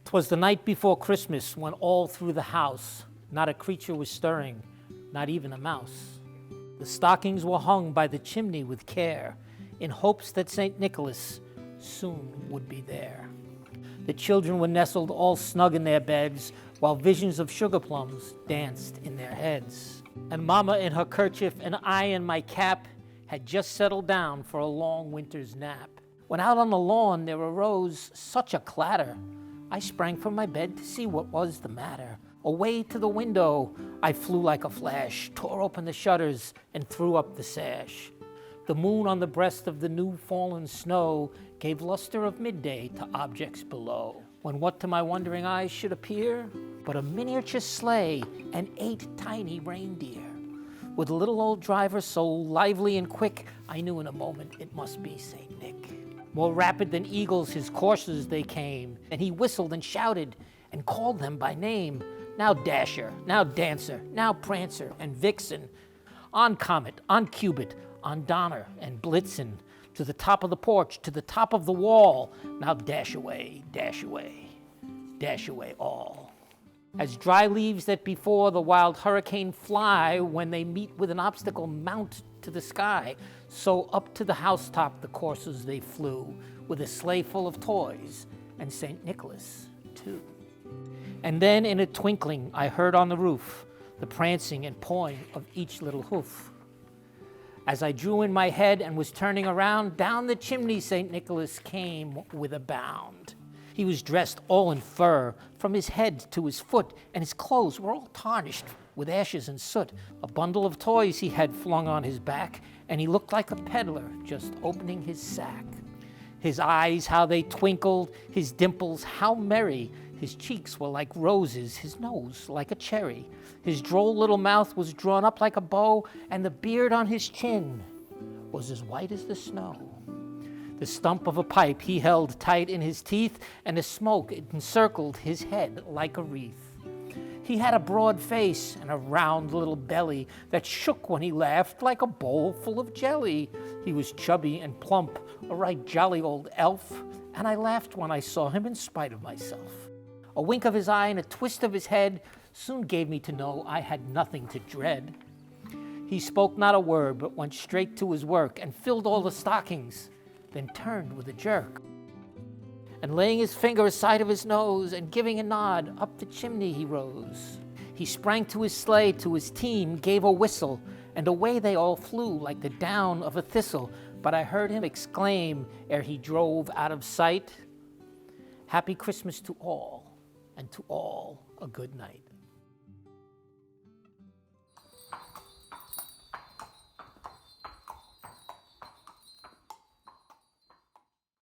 'Twas the night before Christmas when all through the house not a creature was stirring, not even a mouse. The stockings were hung by the chimney with care, in hopes that St. Nicholas soon would be there. The children were nestled all snug in their beds, while visions of sugar plums danced in their heads. And Mama in her kerchief and I in my cap had just settled down for a long winter's nap. When out on the lawn there arose such a clatter, I sprang from my bed to see what was the matter. Away to the window I flew like a flash, tore open the shutters and threw up the sash. The moon on the breast of the new fallen snow gave luster of midday to objects below, when what to my wondering eyes should appear but a miniature sleigh and 8 tiny reindeer. With a little old driver so lively and quick, I knew in a moment it must be St. Nick. More rapid than eagles his coursers they came, and he whistled and shouted and called them by name. Now Dasher, now Dancer, now Prancer and Vixen, on Comet, on Cupid, on Donner and Blitzen, to the top of the porch, to the top of the wall. Now dash away, dash away, dash away all. As dry leaves that before the wild hurricane fly, when they meet with an obstacle mount to the sky, so up to the housetop the coursers they flew, with a sleigh full of toys, and St. Nicholas too. And then in a twinkling I heard on the roof the prancing and pawing of each little hoof. As I drew in my head and was turning around, down the chimney St. Nicholas came with a bound. He was dressed all in fur, from his head to his foot, and his clothes were all tarnished with ashes and soot. A bundle of toys he had flung on his back, and he looked like a peddler just opening his sack. His eyes, how they twinkled, his dimples, how merry. His cheeks were like roses, his nose like a cherry. His droll little mouth was drawn up like a bow, and the beard on his chin was as white as the snow. The stump of a pipe he held tight in his teeth, and the smoke encircled his head like a wreath. He had a broad face and a round little belly that shook when he laughed like a bowl full of jelly. He was chubby and plump, a right jolly old elf, and I laughed when I saw him in spite of myself. A wink of his eye and a twist of his head soon gave me to know I had nothing to dread. He spoke not a word, but went straight to his work and filled all the stockings, then turned with a jerk. And laying his finger aside of his nose and giving a nod, up the chimney he rose. He sprang to his sleigh, to his team, gave a whistle, and away they all flew like the down of a thistle. But I heard him exclaim ere he drove out of sight, "Happy Christmas to all, and to all a good night."